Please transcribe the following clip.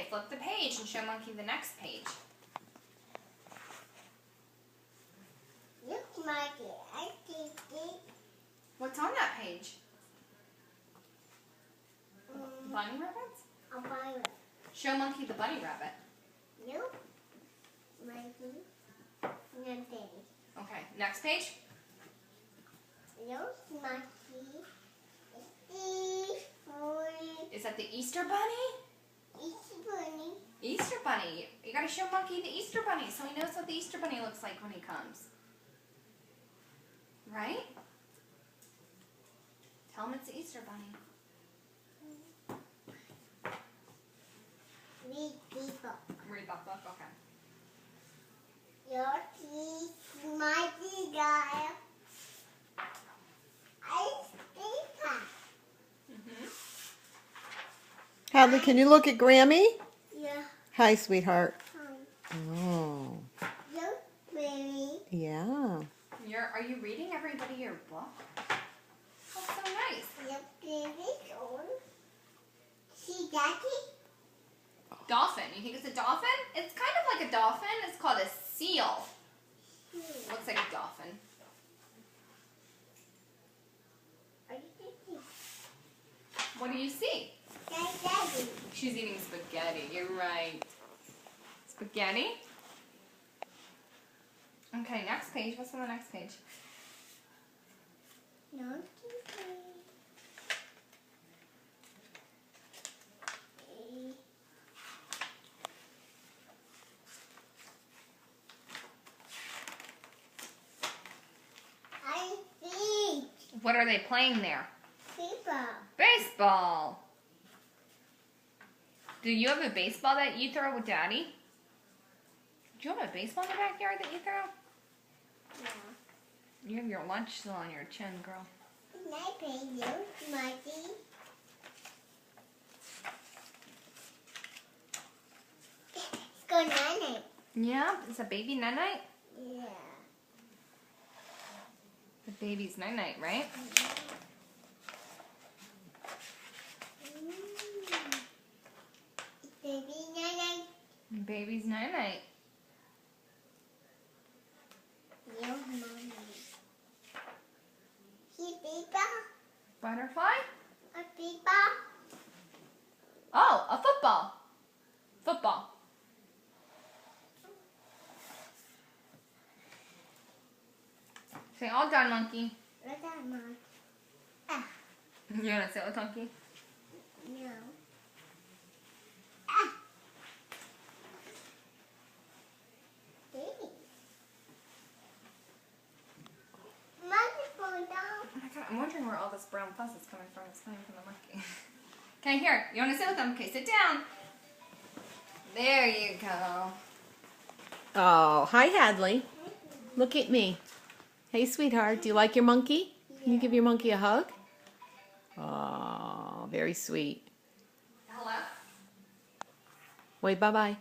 flip the page and show Monkey the next page. Look, Monkey, I think it. What's on that page? Bunny rabbits? A violet. Show Monkey the bunny rabbit. Nope. Monkey. Nothing. Okay, next page. Look, Monkey. It's funny. Is that the Easter bunny? It's funny. Easter bunny. You gotta show Monkey the Easter bunny so he knows what the Easter bunny looks like when he comes. Right? Tell him it's the Easter bunny. Read the book. Read that book, okay. Your teeth, Monkey guy. I think that. Hadley, can you look at Grammy? Yeah. Hi, sweetheart. Hi. Oh, Look, baby. yeah. Are you reading everybody your book? That's so nice. Look, baby. See, Daddy? Dolphin. You think it's a dolphin? It's kind of like a dolphin. It's called a seal. Looks like a dolphin. Are you thinking? What do you see? Daddy. She's eating spaghetti. You're right. Spaghetti? Okay, next page. What's on the next page? No, I think What are they playing there? people. Baseball. Do you have a baseball that you throw with Daddy? Do you have a baseball in the backyard that you throw? Yeah. You have your lunch still on your chin, girl. Can I pay you, Marty? Good night. Yeah? Is a baby night-night? Yeah. The baby's night-night, right? Baby night. Baby's night-night. Yo, mommy. See, people? Butterfly? A people? Oh, a football. Football. Say all done, monkey. What's that, Mom? Ah, You want to sit with monkey? no. Ah. Hey. Monkey fall down. Oh my god, I'm wondering where all this brown fuzz is coming from. It's coming from the monkey. Okay, here. You want to sit with them? Okay, sit down. There you go. Oh, hi, Hadley. Look at me. Hey, sweetheart. Do you like your monkey? Can you give your monkey a hug? Oh, very sweet. Hello? Wait, bye-bye.